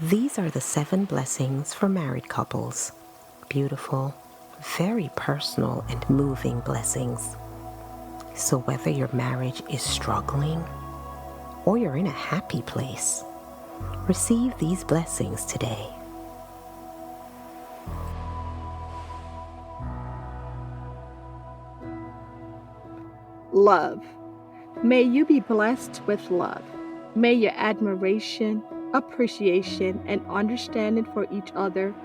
These are the 7 blessings for married couples. Beautiful, very personal and moving blessings. So whether your marriage is struggling or you're in a happy place, receive these blessings today. Love. May you be blessed with love. May your admiration, appreciation, and understanding for each other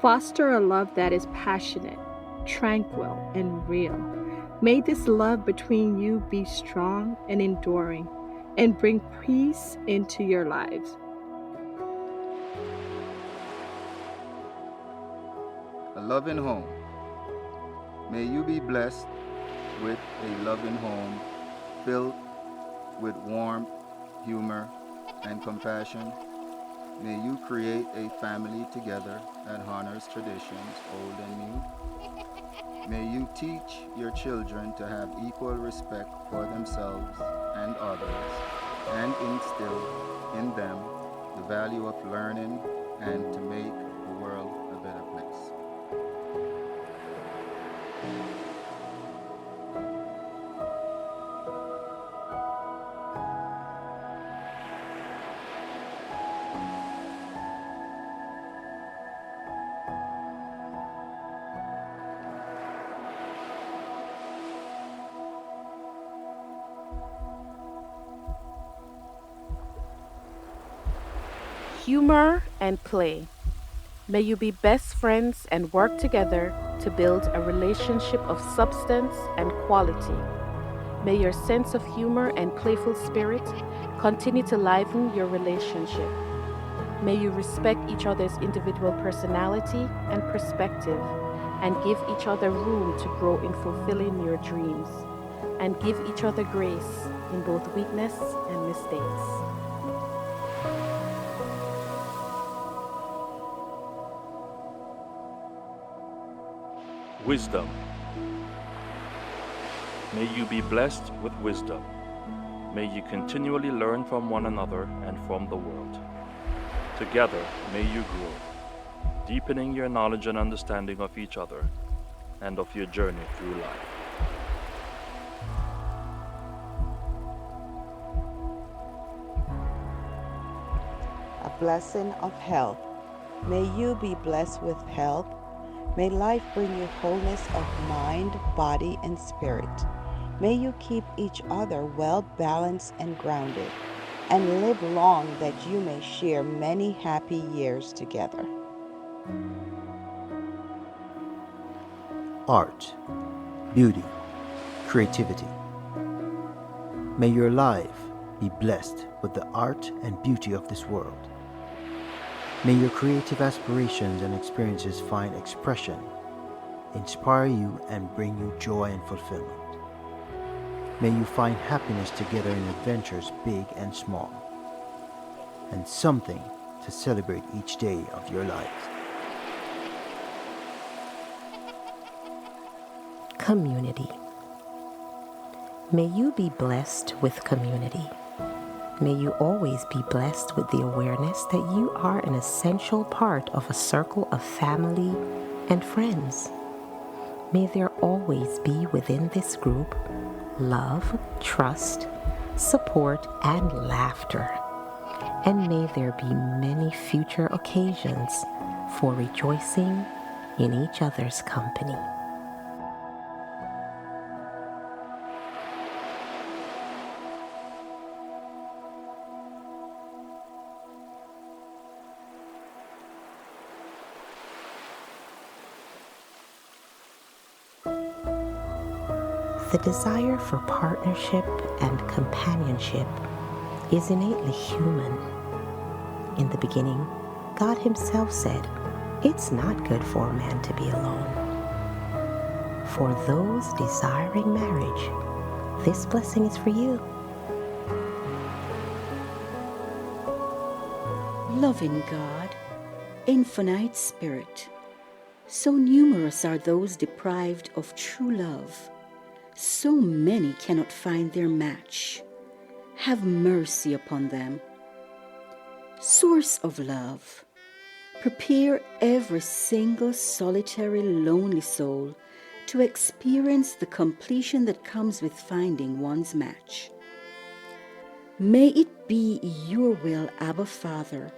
foster a love that is passionate, tranquil, and real. May this love between you be strong and enduring and bring peace into your lives. A loving home. May you be blessed with a loving home filled with warmth, humor, and compassion. May you create a family together that honors traditions old and new. May you teach your children to have equal respect for themselves and others, and instill in them the value of learning and to make the world a better place. Humor and play. May you be best friends and work together to build a relationship of substance and quality. May your sense of humor and playful spirit continue to liven your relationship. May you respect each other's individual personality and perspective and give each other room to grow in fulfilling your dreams, and give each other grace in both weakness and mistakes. Wisdom. May you be blessed with wisdom. May you continually learn from one another and from the world. Together, may you grow, deepening your knowledge and understanding of each other and of your journey through life. A blessing of health. May you be blessed with health. May life bring you wholeness of mind, body, and spirit. May you keep each other well balanced and grounded, and live long that you may share many happy years together. Art, beauty, creativity. May your life be blessed with the art and beauty of this world. May your creative aspirations and experiences find expression, inspire you, and bring you joy and fulfillment. May you find happiness together in adventures big and small, and something to celebrate each day of your lives. Community. May you be blessed with community. May you always be blessed with the awareness that you are an essential part of a circle of family and friends. May there always be within this group love, trust, support, and laughter. And may there be many future occasions for rejoicing in each other's company. The desire for partnership and companionship is innately human. In the beginning, God Himself said, "It's not good for a man to be alone." For those desiring marriage, this blessing is for you. Loving God, infinite Spirit, so numerous are those deprived of true love. So many cannot find their match. Have mercy upon them. Source of love, Prepare every single solitary lonely soul to experience the completion that comes with finding one's match. May it be your will, Abba Father,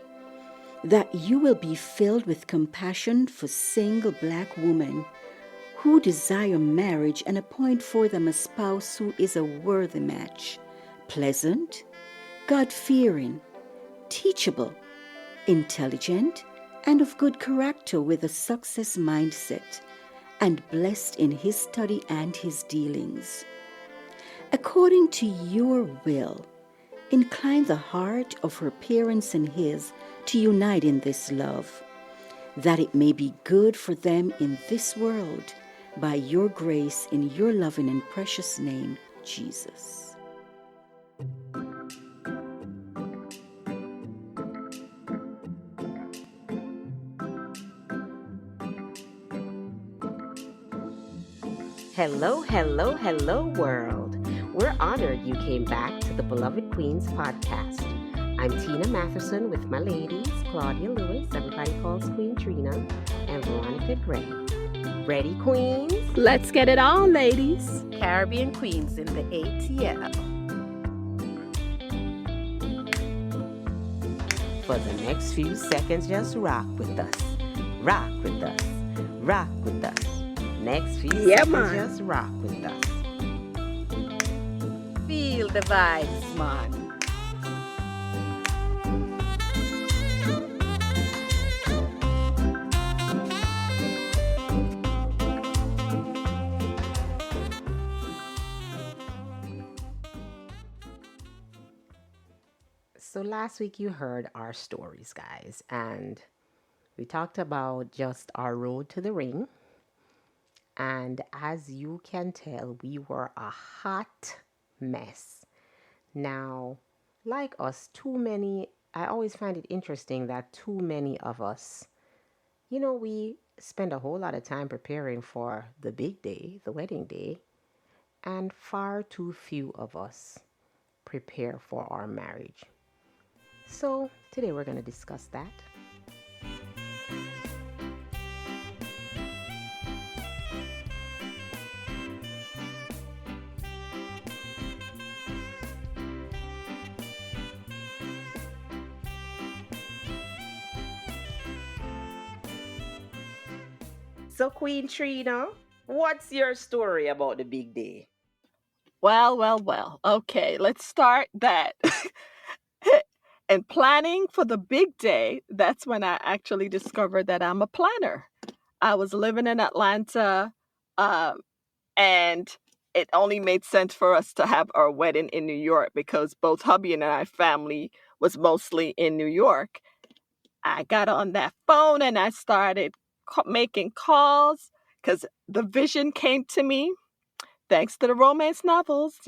that you will be filled with compassion for single black women who desire marriage and appoint for them a spouse who is a worthy match, pleasant, God-fearing, teachable, intelligent, and of good character with a success mindset, and blessed in his study and his dealings. According to your will, incline the heart of her parents and his to unite in this love, that it may be good for them in this world, by your grace, in your loving and precious name, Jesus. Hello, hello, hello, world. We're honored you came back to the Beloved Queens podcast. I'm Tina Matherson with my ladies, Claudia Lewis, everybody calls Queen Trina, and Veronica Gray. Ready, queens? Let's get it on, ladies. Caribbean Queens in the ATL. For the next few seconds, just rock with us. Rock with us. Rock with us. Next few seconds, man. just rock with us. Feel the vibes, man. So last week you heard our stories, guys, and we talked about just our road to the ring. And as you can tell, we were a hot mess. Now, like us, I always find it interesting that too many of us, we spend a whole lot of time preparing for the big day, the wedding day, and far too few of us prepare for our marriage. So today we're going to discuss that. So Queen Trina, what's your story about the big day? Well. Okay, let's start that. And planning for the big day, that's when I actually discovered that I'm a planner. I was living in Atlanta, and it only made sense for us to have our wedding in New York because both hubby and I family was mostly in New York. I got on that phone and I started making calls because the vision came to me thanks to the romance novels,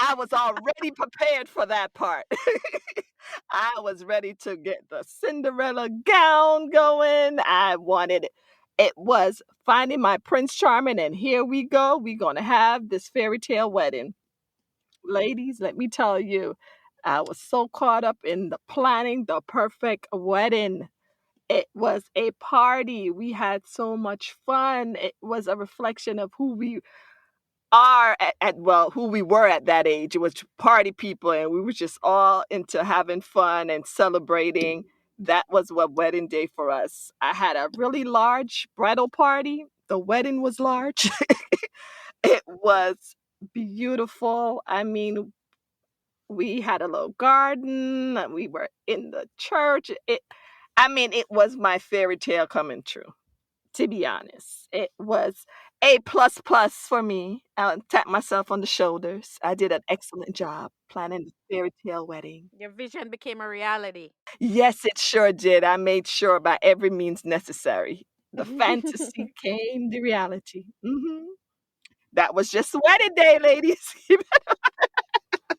I was already prepared for that part. I was ready to get the Cinderella gown going. I wanted it. It was finding my Prince Charming, and here we go. We're going to have this fairy tale wedding. Ladies, let me tell you, I was so caught up in the planning the perfect wedding. It was a party. We had so much fun. It was a reflection of who we are who we were at that age. It was party people, and we were just all into having fun and celebrating. That was what wedding day for us. I had a really large bridal party. The wedding was large. It was beautiful. I mean, we had a little garden. And we were in the church. It was my fairy tale coming true. To be honest, it was A plus plus for me. I'll tap myself on the shoulders. I did an excellent job planning the fairy tale wedding. Your vision became a reality. Yes, it sure did. I made sure by every means necessary. The fantasy came the reality. That was just wedding day, ladies.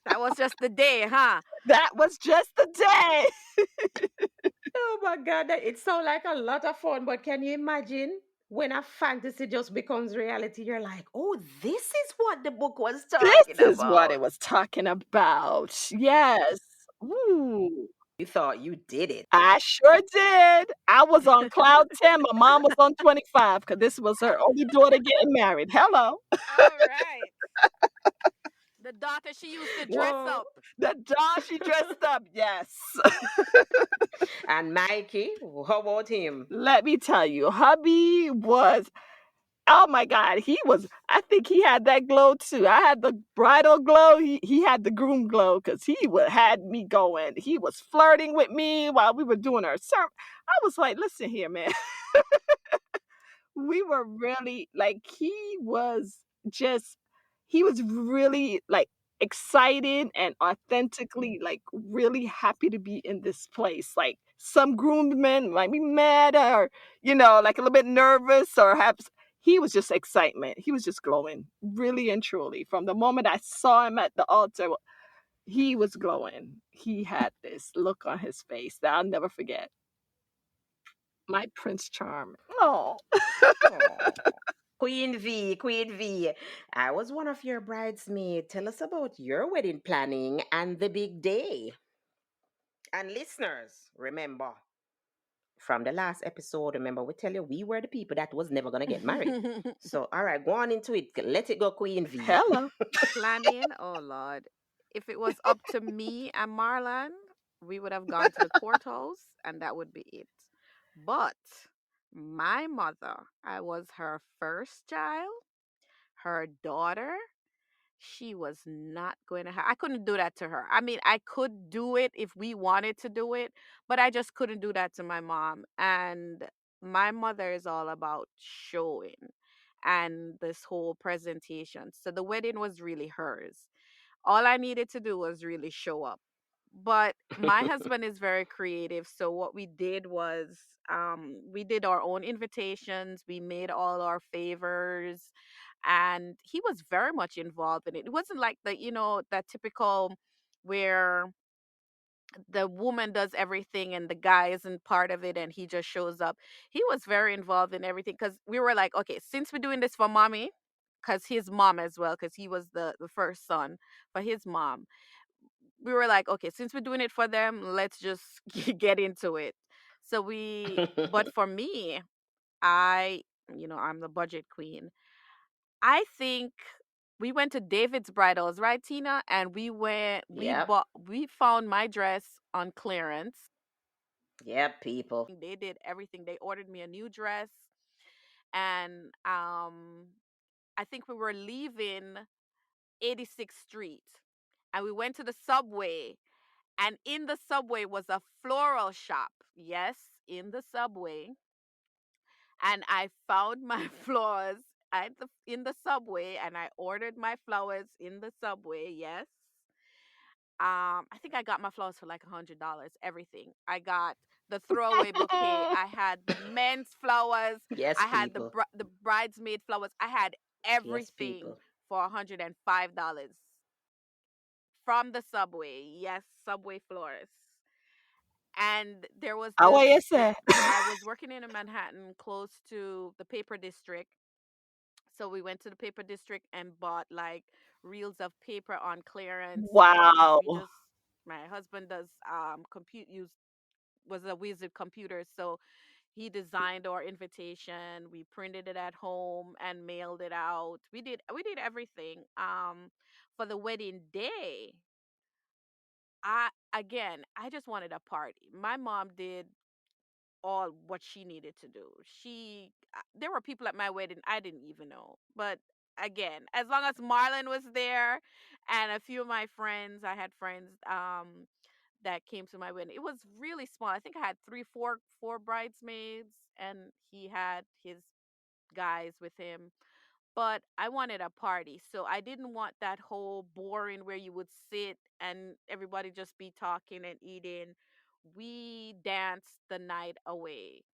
That was just the day, huh? That was just the day. Oh my God, it sounds like a lot of fun, but can you imagine when a fantasy just becomes reality? You're like, oh, this is what the book was talking This is what about. it was talking about. Yes. Ooh. You thought you did it. I sure did. I was on cloud 10. My mom was on 25 because this was her only daughter getting married. Hello. All right. The daughter she used to dress Whoa. up. The doll she dressed up. Yes. And Mikey, how about him? Let me tell you, hubby was, oh my God, he was, I think he had that glow too. I had the bridal glow. He had the groom glow because he had me going. He was flirting with me while we were doing our sermon. I was like, listen here, man. We were really like just he was really like excited and authentically like really happy to be in this place. Like some groomed men might be mad or like a little bit nervous or have he was just excitement. He was just glowing, really and truly. From the moment I saw him at the altar, he was glowing. He had this look on his face that I'll never forget. My Prince Charming. Oh. Aw. Queen V, Queen V. I was one of your bridesmaids. Tell us about your wedding planning and the big day. And listeners, remember, from the last episode, remember we tell you we were the people that was never gonna get married. So all right, go on into it. Let it go, Queen V. Hello. Planning, oh Lord. If it was up to me and Marlon, we would have gone to the courthouse and that would be it. But my mother, I was her first child, her daughter. She was not going to I couldn't do that to her. I mean, I could do it if we wanted to do it, but I just couldn't do that to my mom. And my mother is all about showing and this whole presentation. So the wedding was really hers. All I needed to do was really show up. But my husband is very creative. So what we did was we did our own invitations, we made all our favors, and he was very much involved in it. It wasn't like that typical where the woman does everything and the guy isn't part of it and he just shows up. He was very involved in everything because we were like, okay, since we're doing this for mommy, because his mom as well, because he was the first son for his mom, we were like, okay, since we're doing it for them, let's just get into it. But for me, I, I'm the budget queen. I think we went to David's Bridals, right, Tina? And Yep. we found my dress on clearance. Yep, people. They did everything. They ordered me a new dress, and I think we were leaving 86th Street, and we went to the subway, and in the subway was a floral shop. Yes, in the subway, and I found my flowers in the subway, and I ordered my flowers in the subway. Yes. I think I got my flowers for like $100. Everything. I got the throwaway bouquet. I had the men's flowers. Yes, I had people. the bridesmaid flowers. I had Yes, everything people. for $105 from the subway. Yes, Subway flowers. And there was How this. you say? I was working in a Manhattan close to the paper district. So we went to the paper district and bought like reels of paper on clearance, and Wow. my husband does compute use was a wizard computer, so he designed our invitation. We printed it at home and mailed it out. We did everything. For the wedding day, I just wanted a party. My mom did all what she needed to do. There were people at my wedding I didn't even know. But again, as long as Marlon was there and a few of my friends, I had friends that came to my wedding. It was really small. I think I had four bridesmaids and he had his guys with him. But I wanted a party. So I didn't want that whole boring where you would sit and everybody just be talking and eating. We danced the night away.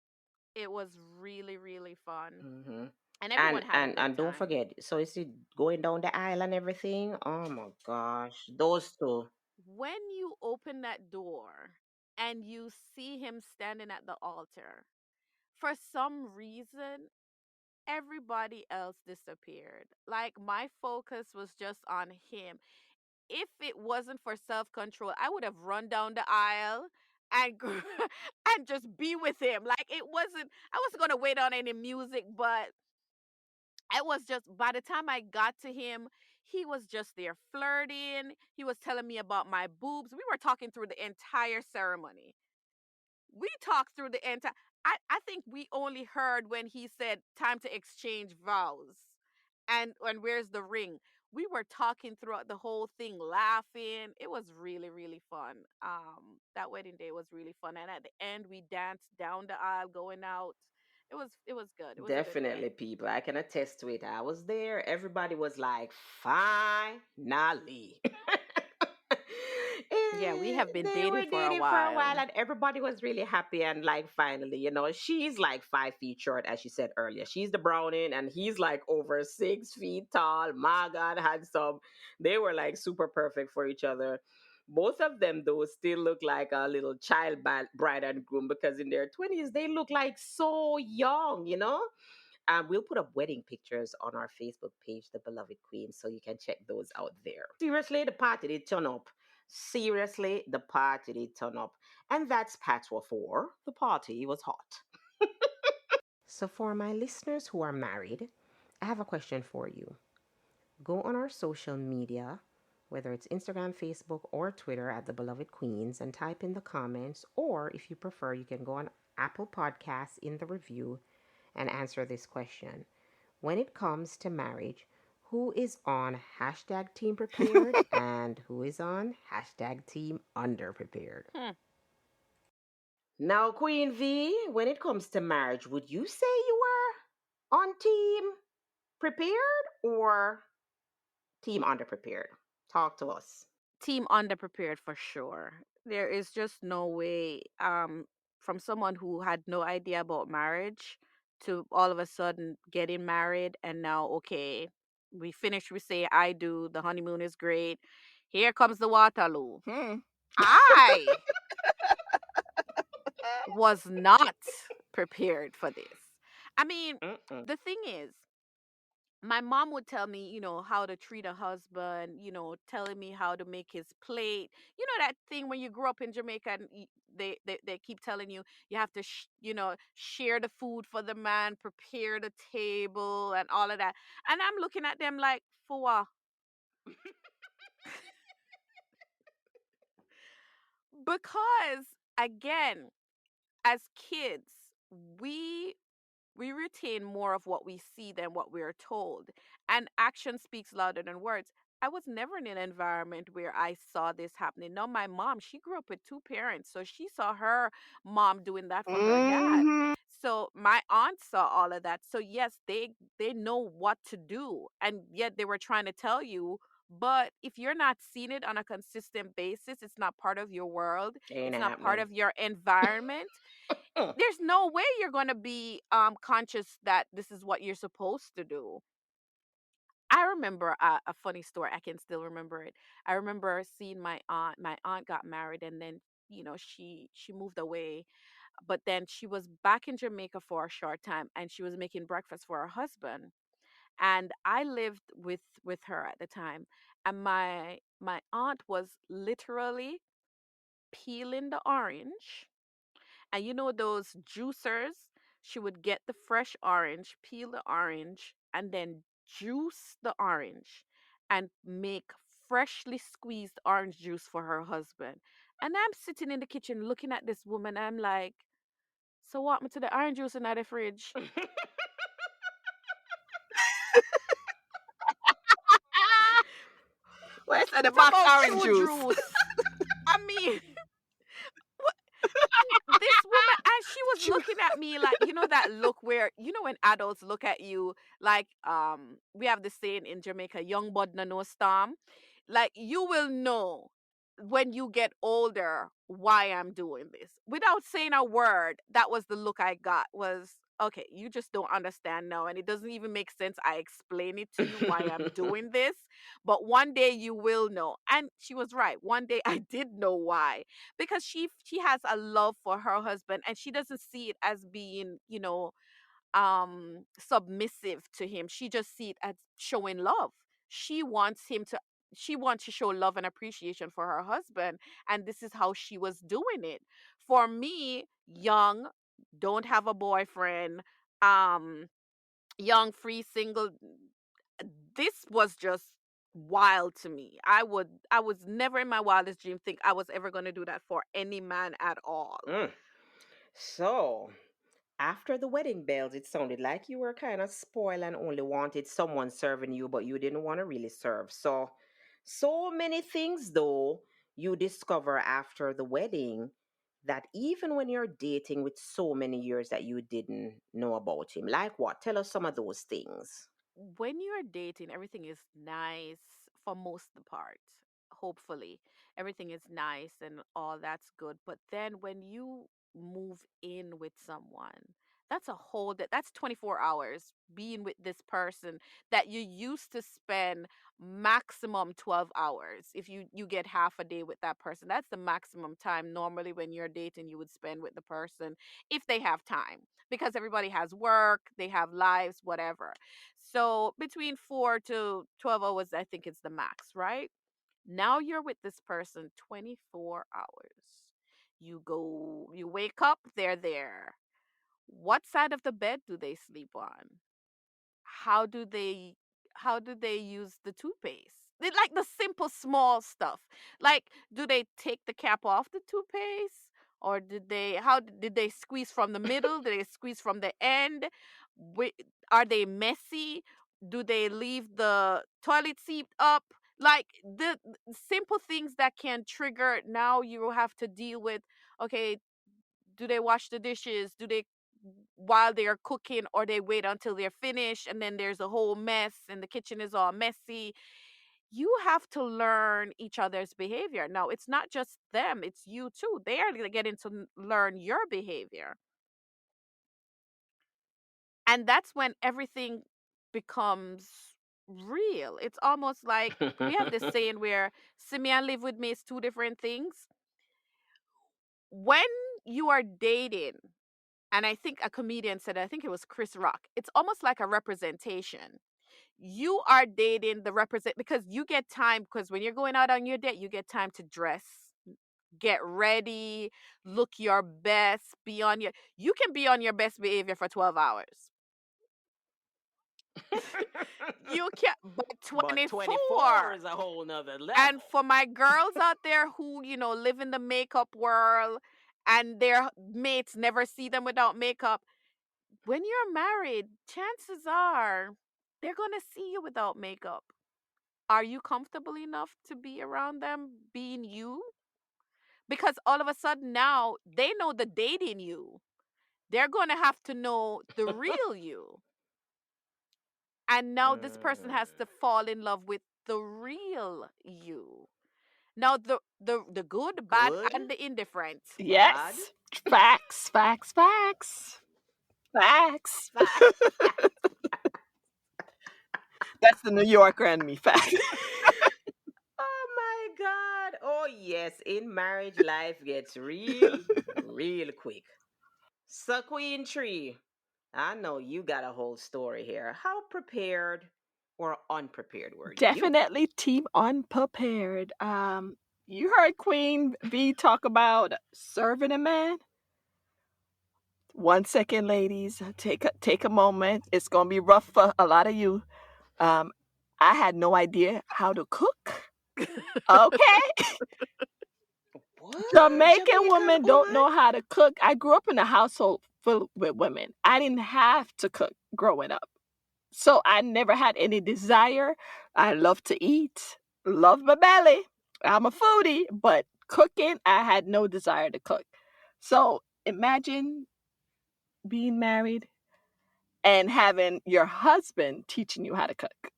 It was really, really fun. Hmm. And And everyone had a and good and don't time. forget, so you see going down the aisle and everything. Oh my gosh, those two. When you open that door and you see him standing at the altar, for some reason, everybody else disappeared. Like my focus was just on him. If it wasn't for self control, I would have run down the aisle and and just be with him. Like I wasn't gonna wait on any music, but it was just by the time I got to him, he was just there flirting. He was telling me about my boobs. We were talking through the entire ceremony. We talked through the entire. I think we only heard when he said time to exchange vows and where's the ring. We were talking throughout the whole thing, laughing. It was really, really fun. That wedding day was really fun. And at the end we danced down the aisle going out. It was good. It was a good day. Definitely, people. I can attest to it. I was there. Everybody was like, finally. Yeah, we have been They dating were for a dating for a while while. and everybody was really happy. And like, finally, she's like 5 feet short, as she said earlier. She's the brownie and he's like over 6 feet tall. My God, handsome. They were like super perfect for each other. Both of them, though, still look like a little child bride and groom because in their 20s, they look like so young. We'll put up wedding pictures on our Facebook page, The Beloved Queen, so you can check those out there. Seriously, the party did turn up. Seriously, the party did turn up. And that's Patois for the party was hot. So, for my listeners who are married, I have a question for you. Go on our social media, whether it's Instagram, Facebook, or Twitter at The Beloved Queens, and type in the comments, or if you prefer, you can go on Apple Podcasts in the review and answer this question. When it comes to marriage, who is on hashtag team prepared and who is on hashtag team underprepared? Hmm. Now, Queen V, when it comes to marriage, would you say you were on team prepared or team underprepared? Talk to us. Team underprepared for sure. There is just no way from someone who had no idea about marriage to all of a sudden getting married and now okay, we finish, we say I do, the honeymoon is great. Here comes the Waterloo. I was not prepared for this. I mean, Mm-mm. the thing is, my mom would tell me, how to treat a husband, telling me how to make his plate. You know that thing when you grew up in Jamaica and they keep telling you you have to, share the food for the man, prepare the table and all of that. And I'm looking at them like, for what? Because again, as kids, we we retain more of what we see than what we're told. And action speaks louder than words. I was never in an environment where I saw this happening. No, my mom, she grew up with two parents. So she saw her mom doing that for her dad. Mm-hmm. So my aunt saw all of that. So yes, they know what to do. And yet they were trying to tell you, but if you're not seeing it on a consistent basis, it's not part of your world, Ain't it's not part happening. of your environment, there's no way you're going to be conscious that this is what you're supposed to do. I remember a funny story. I can still remember it. I remember seeing my aunt. My aunt got married and then she moved away, but then she was back in Jamaica for a short time and she was making breakfast for her husband, and I lived with her at the time, and my aunt was literally peeling the orange. And you know those juicers? She would get the fresh orange, peel the orange, and then juice the orange and make freshly squeezed orange juice for her husband. And I'm sitting in the kitchen looking at this woman. I'm like, so what happened to the orange juice in the fridge? Where's the What box about orange true juice? juice? I mean, what? And this woman, and she was looking at me like, that look where, when adults look at you like, we have the saying in Jamaica, young bud no storm. Like, you will know when you get older why I'm doing this. Without saying a word, that was the look I got, was, okay, you just don't understand now. And it doesn't even make sense. I explain it to you why I'm doing this. But one day you will know. And she was right. One day I did know why, because she has a love for her husband and she doesn't see it as being, submissive to him. She just see it as showing love. She wants him to she wants to show love and appreciation for her husband, and this is how she was doing it. for me, young, don't have a boyfriend, um, young, free, single, this was just wild to me. I was never in my wildest dream think I was ever going to do that for any man at all. Mm. So, after the wedding bells, it sounded like you were kind of spoiled and only wanted someone serving you, but you didn't want to really serve. So many things, though, you discover after the wedding that even when you're dating with so many years that you didn't know about him. Like what? Tell us some of those things. When you're dating, everything is nice for most of the part. Hopefully, everything is nice and all that's good. But then when you move in with someone, that's a whole that's 24 hours being with this person that you used to spend maximum 12 hours. If you get half a day with that person, that's the maximum time normally when you're dating you would spend with the person if they have time, because everybody has work, they have lives, whatever. So between 4 to 12 hours, I think it's the max, right? Now you're with this person 24 hours. You wake up, they're there. What side of the bed do they sleep on? How do they use the toothpaste? Like the simple small stuff. Like, do they take the cap off the toothpaste? Or did they squeeze from the middle? Did they squeeze from the end? Wi- Are they messy? Do they leave the toilet seat up? Like the simple things that can trigger. Now you have to deal with, okay, do they wash the dishes? Do they while they're cooking, or they wait until they're finished and then there's a whole mess and the kitchen is all messy? You have to learn each other's behavior. Now, it's not just them, it's you too. They are getting to learn your behavior. And that's when everything becomes real. It's almost like we have this saying where see me and live with me is two different things. When you are dating, and I think a comedian said, I think it was Chris Rock, it's almost like a representation. You are dating the represent because you get time, because when you're going out on your date, you get time to dress, get ready, look your best, you can be on your best behavior for 12 hours. You can, but But 24. 24 is a whole nother level. And for my girls out there who, live in the makeup world and their mates never see them without makeup, when you're married, chances are they're going to see you without makeup. Are you comfortable enough to be around them being you? Because all of a sudden now they know the dating you. They're going to have to know the real you. And now this person has to fall in love with the real you. Now the good, bad, Good, and the indifferent. bad. Yes. Facts, facts, facts. Facts. That's the New Yorker and me. Facts. Oh my God. Oh, yes. In marriage, life gets real, real quick. So, Queen Tree, I know you got a whole story here. How prepared or unprepared were you? Definitely team unprepared. You heard Queen V talk about serving a man. 1 second, ladies. Take a moment. It's gonna be rough for a lot of you. Um, I had no idea how to cook. Okay, What? Jamaican Jamaican women don't know how to cook. I grew up in a household full with women. I didn't have to cook growing up. So I never had any desire. I love to eat, love my belly. I'm a foodie, but cooking, I had no desire to cook. So imagine being married and having your husband teaching you how to cook.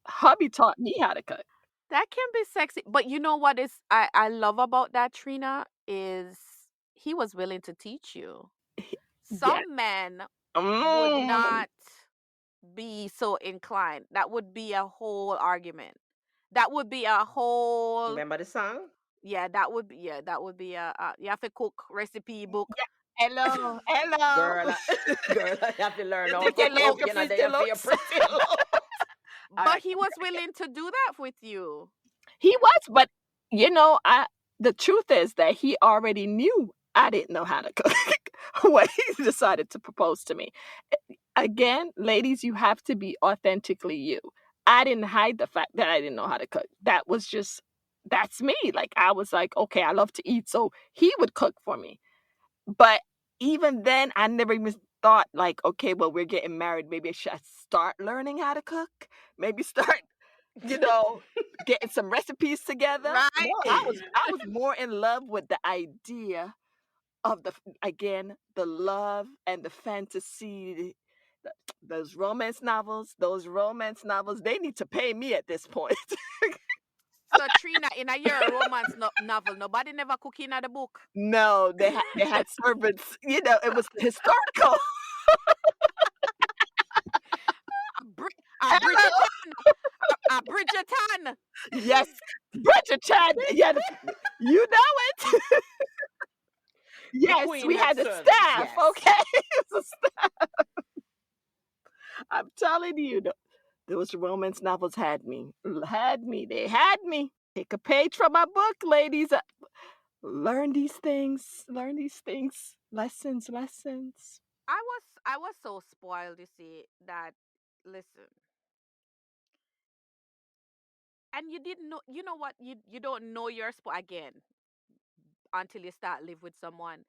Hubby taught me how to cook. That can be sexy. But you know what is I love about that, Trina, is he was willing to teach you. Yeah. Some men would Mm. not be so inclined. That would be a whole argument. That would be a whole Remember the song? that would be a you have to cook recipe book. Yeah. Hello, hello. Girl, girl, I have to learn how Take to your cook. little You know, fifty they have for your looks. pretty look. All But right. he was willing to do that with you. He was, but I the truth is that he already knew I didn't know how to cook when he decided to propose to me. Again, ladies, you have to be authentically you. I didn't hide the fact that I didn't know how to cook. That's me. Like, I was like, okay, I love to eat, so he would cook for me. But even then, I never even thought like, okay, well, we're getting married. Maybe I should start learning how to cook. Maybe start, you know, getting some recipes together. No, Right. I was more in love with the idea of the love and the fantasy, th- those romance novels. They need to pay me at this point. So Trina, in a your romance novel, nobody never cook in the book. No, they had servants. You know, it was historical. A Hello. Bridgerton, a Bridgerton. Yes, Bridgerton. Yeah, you know it. The Yes, queen we had had the servants, staff. yes. Okay, It was a staff. I'm telling you, those romance novels had me. Had me. They had me. Take a page from my book, ladies. Learn these things. Learn these things. Lessons. Lessons. I was so spoiled, you see, that listen. And you didn't know, you know what, you don't know your spot again until you start live with someone.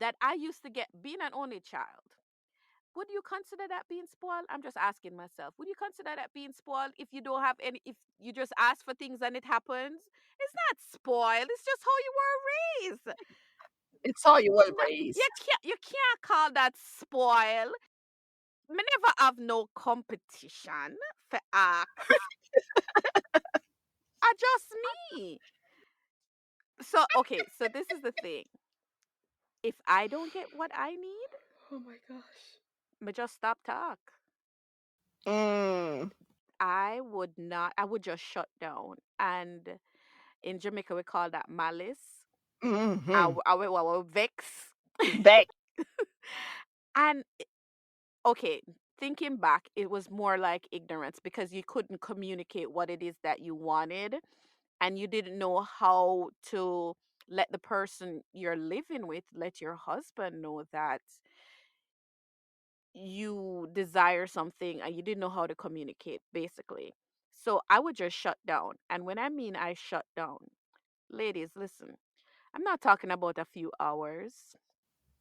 That I used to get, being an only child. Would you consider that being spoiled? I'm just asking myself. Would you consider that being spoiled if you don't have any, if you just ask for things and it happens? It's not spoiled. It's just how you were raised. It's all you were No, raised. you can't call that spoil. Me never have no competition for acts. I just me. So okay, so this is the thing. If I don't get what I need, Oh my gosh. me just stop talk. Mm. I would just shut down. And in Jamaica we call that malice. Mm-hmm. I will vex. Back. And okay, thinking back, it was more like ignorance because you couldn't communicate what it is that you wanted, and you didn't know how to let the person you're living with, let your husband know that you desire something and you didn't know how to communicate, basically. So I would just shut down. And when I mean I shut down, ladies, listen, I'm not talking about a few hours,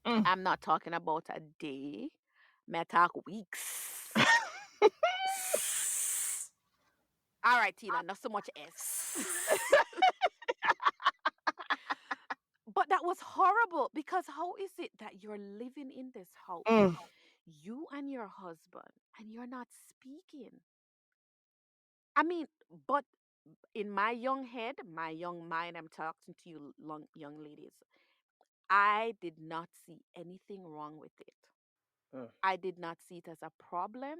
Mm. I'm not talking about a day, may I talk weeks. All right, Tina, not so much S. But that was horrible because how is it that you're living in this house, Mm. you and your husband, and you're not speaking? I mean, but in my young head, my young mind, I'm talking to you, young ladies, I did not see anything wrong with it. Mm. I did not see it as a problem.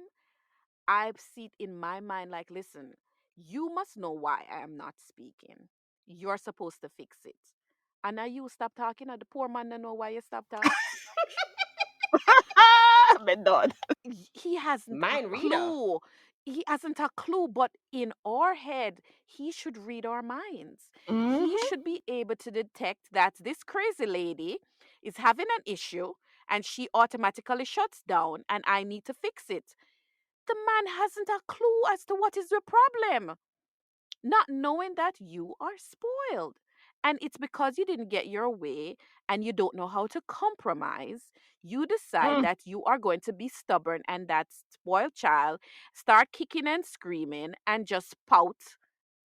I see it in my mind like, listen, you must know why I am not speaking. You're supposed to fix it. And now you stop talking, and the poor man don't know why you stop talk. Me done. He hasn't a Mind reader. clue. He hasn't a clue, but in our head, he should read our minds. He Mm-hmm. should be able to detect that this crazy lady is having an issue and she automatically shuts down and I need to fix it. The man hasn't a clue as to what is the problem, not knowing that you are spoiled. And it's because you didn't get your way and you don't know how to compromise. You decide Mm. that you are going to be stubborn and that spoiled child start kicking and screaming and just pout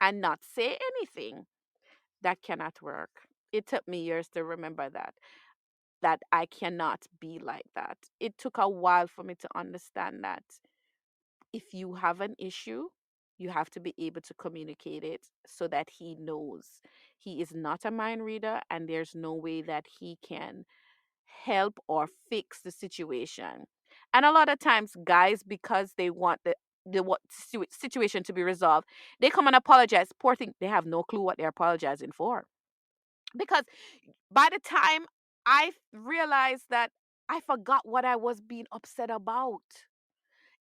and not say anything. That cannot work. It took me years to remember that I cannot be like that. It took a while for me to understand that if you have an issue, you have to be able to communicate it so that he knows he is not a mind reader and there's no way that he can help or fix the situation. And a lot of times, guys, because they want the situation to be resolved, they come and apologize. Poor thing, they have no clue what they're apologizing for. Because by the time I realized that I forgot what I was being upset about,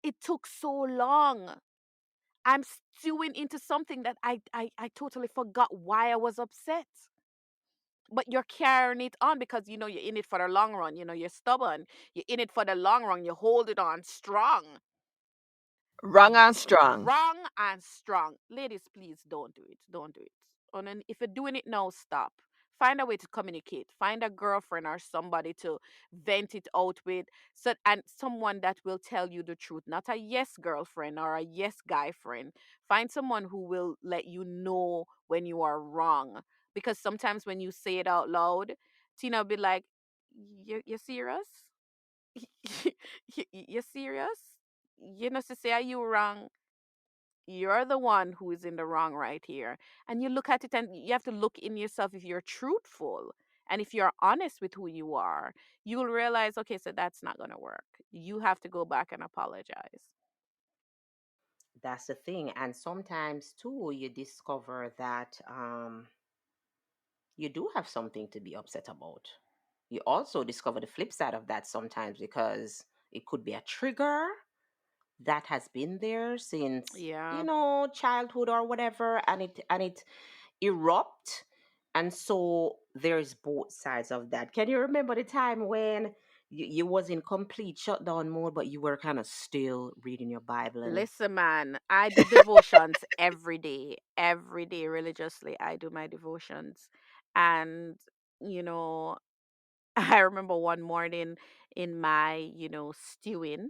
it took so long. I'm stewing into something that I totally forgot why I was upset. but you're carrying it on because you're in it for the long run. You're stubborn. You're in it for the long run. You hold it on strong. Wrong and strong. Wrong and strong. Ladies, please don't do it. Don't do it. And then if you're doing it now, stop. Find a way to communicate. Find a girlfriend or somebody to vent it out with. And someone that will tell you the truth, not a yes girlfriend or a yes guy friend. Find someone who will let you know when you are wrong. Because sometimes when you say it out loud, Tina will be like, "You serious? You serious? You know to say are you wrong? You're the one who is in the wrong right here." And you look at it and you have to look in yourself. If you're truthful and if you're honest with who you are, you will realize, okay, so that's not going to work. You have to go back and apologize. That's the thing. And sometimes too, you discover that you do have something to be upset about. You also discover the flip side of that sometimes because it could be a trigger that has been there since Yeah. childhood or whatever, and it erupt. And so there's both sides of that. Can you remember the time when you was in complete shutdown mode, but you were kind of still reading your Bible and Listen, man, I do devotions every day religiously. I do my devotions. And, you know, I remember one morning in my, stewing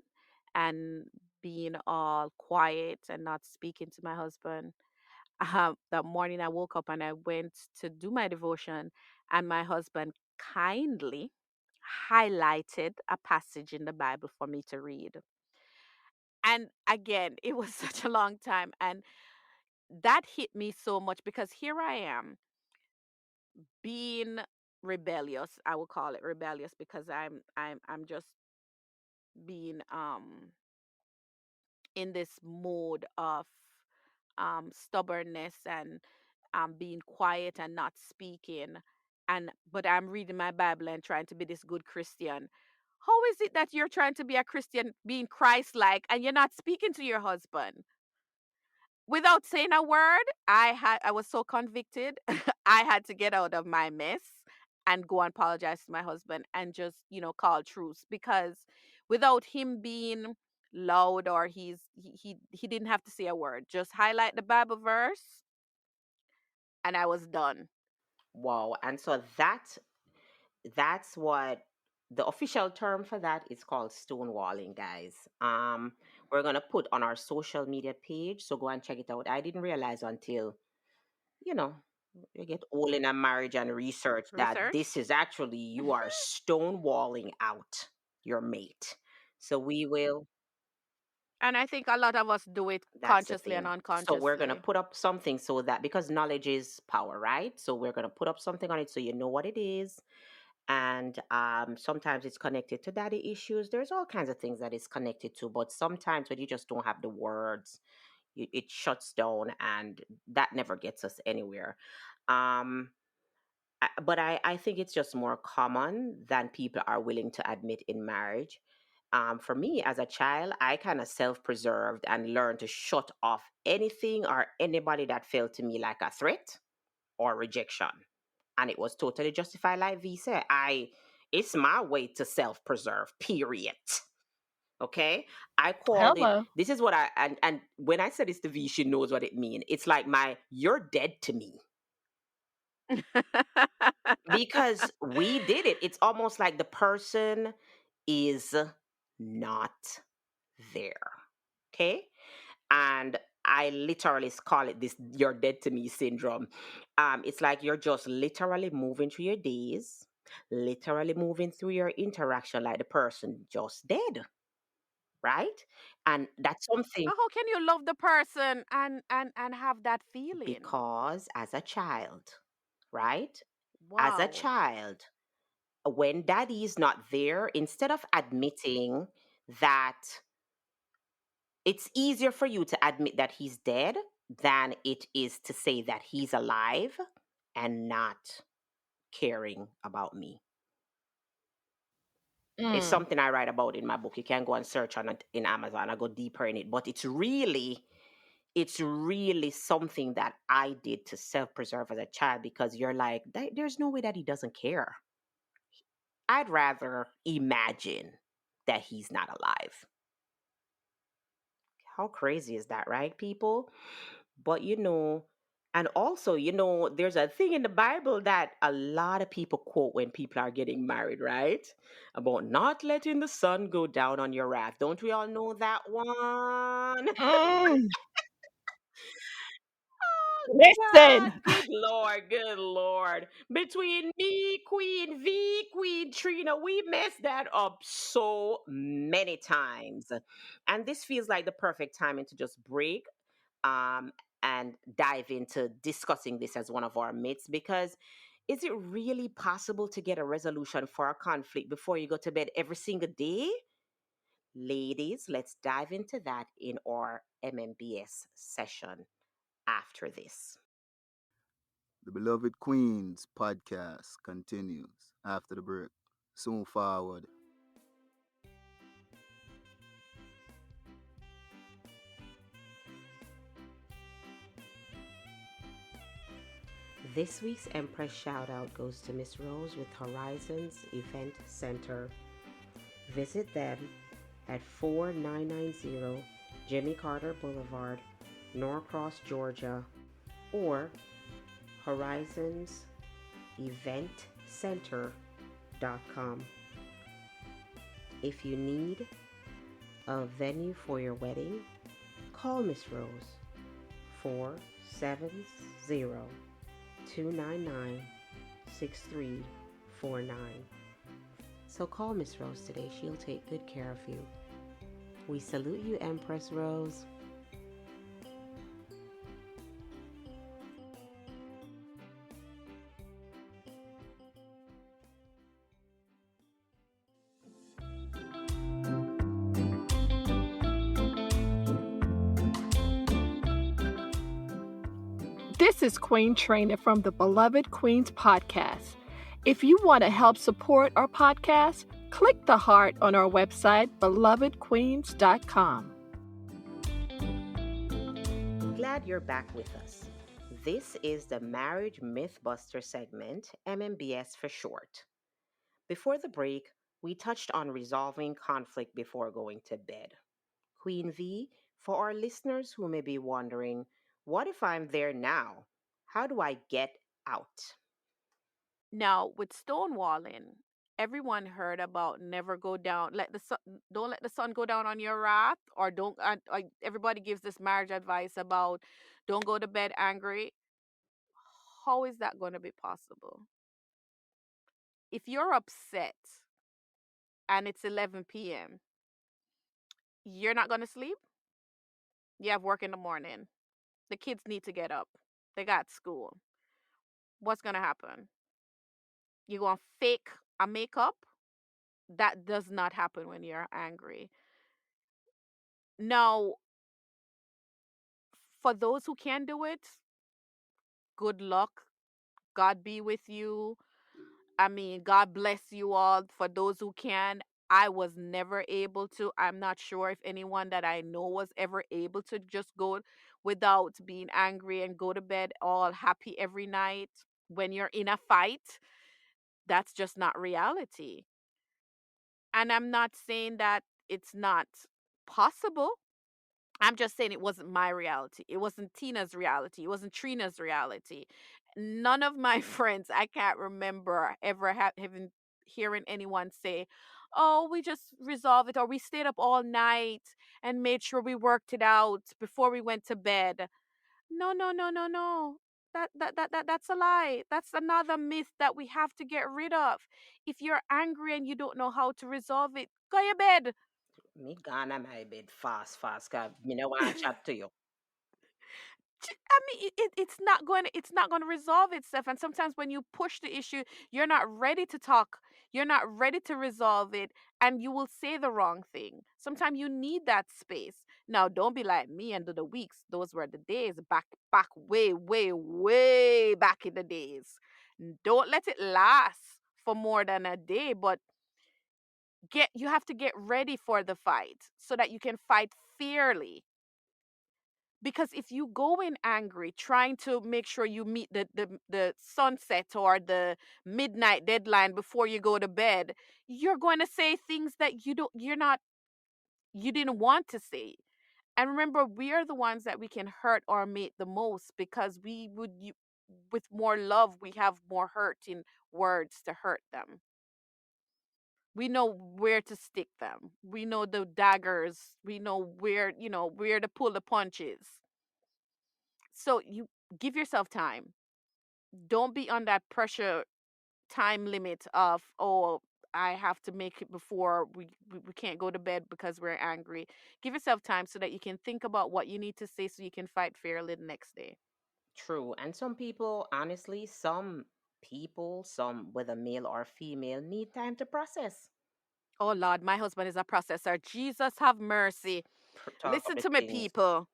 and being all quiet and not speaking to my husband. That morning I woke up and I went to do my devotion, and my husband kindly highlighted a passage in the Bible for me to read. And again, it was such a long time. And that hit me so much because here I am being rebellious. I would call it rebellious because I'm just being in this mode of stubbornness and being quiet and not speaking, and but I'm reading my Bible and trying to be this good Christian. How is it that you're trying to be a Christian, being Christ-like, and you're not speaking to your husband? Without saying a word, I was so convicted. I had to get out of my mess and go and apologize to my husband and just, call truce, because without him being loud, or he didn't have to say a word. Just highlight the Bible verse and I was done. wow. And so that's what the official term for that is called stonewalling, guys. We're gonna put on our social media page, so go and check it out. I didn't realize until you know you get old in a marriage and research that this Research. is actually you are stonewalling out your mate. So we will. And I think a lot of us do it That's the consciously and thing. So we're gonna unconsciously. put up something so that because knowledge is power, right? So we're gonna put up something on it so you know what it is. And sometimes it's connected to daddy issues. There's all kinds of things that it's connected to, but sometimes when you just don't have the words, it shuts down, and that never gets us anywhere. Um, but I think it's just more common than people are willing to admit in marriage. For me, as a child, I kind of self preserved and learned to shut off anything or anybody that felt to me like a threat or rejection. And it was totally justified, like V said. It's my way to self preserve, period. Okay. I called it, Hello. this is what and when I said it's to V, she knows what it means. It's like you're dead to me because we did it. It's almost like the person is not there. Okay. And I literally call it this "you're dead to me" syndrome. It's like you're just literally moving through your days, literally moving through your interaction like the person just dead, right? And that's something How can you love the person and have that feeling? because as a child, right? As a Wow. child, when daddy is not there, instead of admitting that, it's easier for you to admit that he's dead than it is to say that he's alive and not caring about me. It's Mm. something I write about in my book. You can go and search on it in Amazon. I go deeper in it, but it's really it's really something that I did to self preserve as a child because you're like, there's no way that he doesn't care. I'd rather imagine that he's not alive. How crazy is that, right, people? But and also, there's a thing in the Bible that a lot of people quote when people are getting married, right? About not letting the sun go down on your wrath. Don't we all know that one? Mm, God, listen. good Lord, good Lord. Between me, Queen V, Queen Trina, we messed that up so many times. And this feels like the perfect timing to just break um, and dive into discussing this as one of our myths because is it really possible to get a resolution for a conflict before you go to bed every single day? Ladies, let's dive into that in our MMBS session after this. The Beloved Queens podcast continues after the break. Soon forward. This week's Empress shout out goes to Miss Rose with Horizons Event Center. Visit them at 4990 Jimmy Carter Boulevard, Norcross, Georgia, or horizonseventcenter.com. If you need a venue for your wedding, call Miss Rose 470 299 6349. So call Miss Rose today. She'll take good care of you. We salute you, Empress Rose. This is Queen Trina from the Beloved Queens podcast. If you want to help support our podcast, click the heart on our website, belovedqueens.com. Glad you're back with us. This is the Marriage Mythbuster segment, MMBS for short. Before the break, we touched on resolving conflict before going to bed. Queen V, for our listeners who may be wondering, what if I'm there now? How do I get out? Now, with stonewalling, everyone heard about never go down, don't let the sun go down on your wrath, or don't. Everybody gives this marriage advice about don't go to bed angry. How is that going to be possible? If you're upset and it's 11 p.m., you're not going to sleep. You have work in the morning. The kids need to get up. They got school. What's going to happen? You going to fake a makeup? That does not happen when you're angry. Now, for those who can do it, good luck. God be with you. I mean, God bless you all. For those who can, I was never able to. I'm not sure if anyone that I know was ever able to just go without being angry and go to bed all happy every night. When you're in a fight, that's just not reality. And I'm not saying that it's not possible. I'm just saying it wasn't my reality. It wasn't Tina's reality. It wasn't Trina's reality. None of my friends, I can't remember ever having hearing anyone say, "Oh, we just resolved it," or "We stayed up all night and made sure we worked it out before we went to bed." No, no, no, no, no. That's a lie. That's another myth that we have to get rid of. If you're angry and you don't know how to resolve it, go to bed. Me gone on my bed fast, fast, cause me no want to chat to you. I mean, it's not going to resolve itself. And sometimes when you push the issue, you're not ready to talk. You're not ready to resolve it, and you will say the wrong thing. Sometimes you need that space. Now, don't be like me and do the weeks. Those were the days back, way, way, way back in the days. Don't let it last for more than a day, but you have to get ready for the fight so that you can fight fairly. Because if you go in angry, trying to make sure you meet the sunset or the midnight deadline before you go to bed, you're going to say things that you didn't want to say. And remember, we are the ones that we can hurt our mate the most, because with more love, we have more hurt in words to hurt them. We know where to stick them. We know the daggers. We know where to pull the punches. So you give yourself time. Don't be on that pressure time limit of, oh, I have to make it before we can't go to bed because we're angry. Give yourself time so that you can think about what you need to say so you can fight fairly the next day. True. And some people, honestly, some people, some whether male or female, need time to process. Oh Lord, my husband is a processor. Jesus have mercy. Talk of Listen the to me, things. people.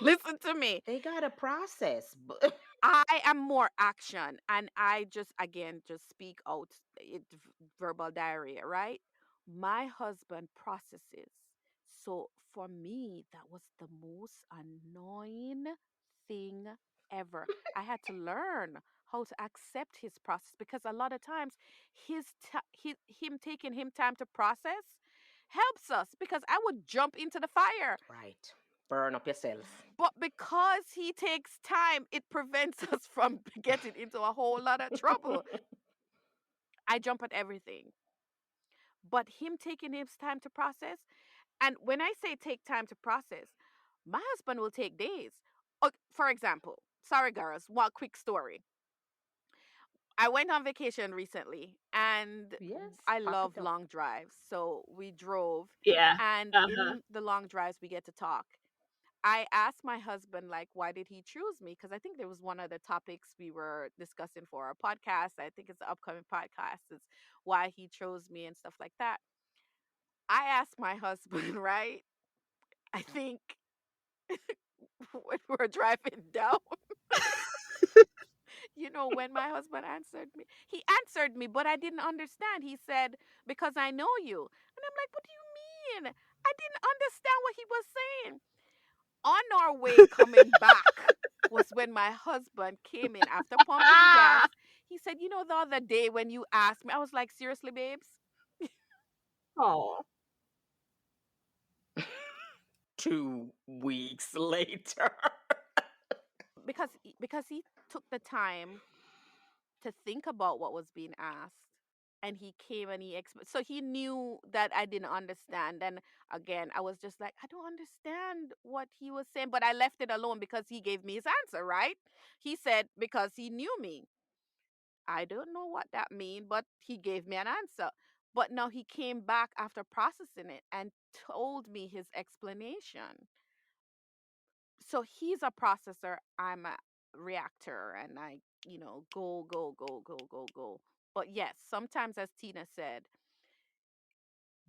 Listen to me. They got to process. I am more action, and I just again just speak out verbal diarrhea, right? My husband processes. So for me, that was the most annoying thing ever. I had to learn how to accept his process, because a lot of times him taking him time to process helps us, because I would jump into the fire. Right. Burn up yourself. But because he takes time, it prevents us from getting into a whole lot of trouble. I jump at everything. But him taking his time to process, and when I say take time to process, my husband will take days. For example, sorry, girls, one quick story. I went on vacation recently, and Yes. I Pop love it up. long drives. So we drove, Yeah. and Uh-huh. in the long drives, we get to talk. I asked my husband, like, why did he choose me? Because I think there was one of the topics we were discussing for our podcast. I think it's the upcoming podcast. It's why he chose me and stuff like that. I asked my husband, right? I think when we were driving down, when my husband answered me, he answered me, but I didn't understand. He said, because I know you. And I'm like, what do you mean? I didn't understand what he was saying. On our way coming back was when my husband came in after pumping gas. He said, the other day when you asked me, I was like, seriously, babes? Oh. 2 weeks later. Because he took the time to think about what was being asked. And he came and so he knew that I didn't understand. And again, I was just like, I don't understand what he was saying, but I left it alone because he gave me his answer, right? He said, because he knew me. I don't know what that means, but he gave me an answer. But now he came back after processing it and told me his explanation. So he's a processor, I'm a reactor, and I, go, go, go, go, go, go. But yes, sometimes, as Tina said,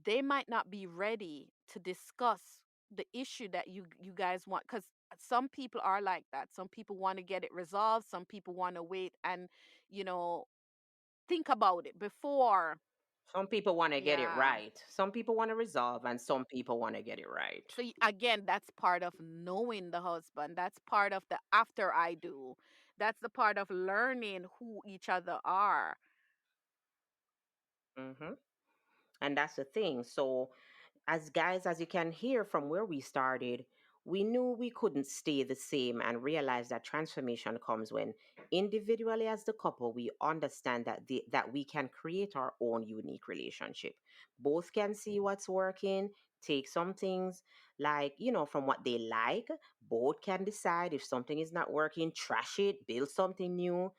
they might not be ready to discuss the issue that you guys want, because some people are like that. Some people want to get it resolved. Some people want to wait and, you know, think about it before. Some people want to get it Yeah. right. Some people want to resolve, and some people want to get it right. So again, that's part of knowing the husband. That's part of the after I do. That's the part of learning who each other are. Hmm. And that's the thing. So, as guys, as you can hear from where we started, we knew we couldn't stay the same and realized that transformation comes when individually as the couple we understand that we can create our own unique relationship. Both can see what's working, take some things like, from what they like. Both can decide if something is not working, trash it, build something new.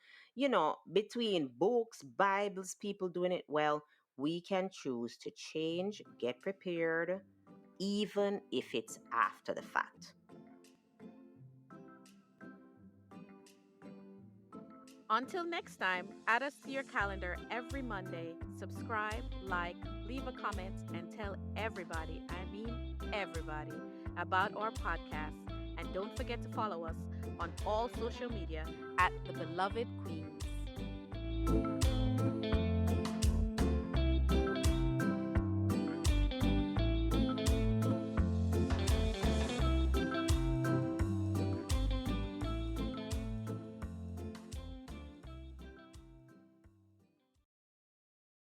Between books, Bibles, people doing it well, we can choose to change, get prepared, even if it's after the fact. Until next time, add us to your calendar every Monday. Subscribe, like, leave a comment, and tell everybody, I mean everybody, about our podcast. And don't forget to follow us on all social media at The Beloved Queens.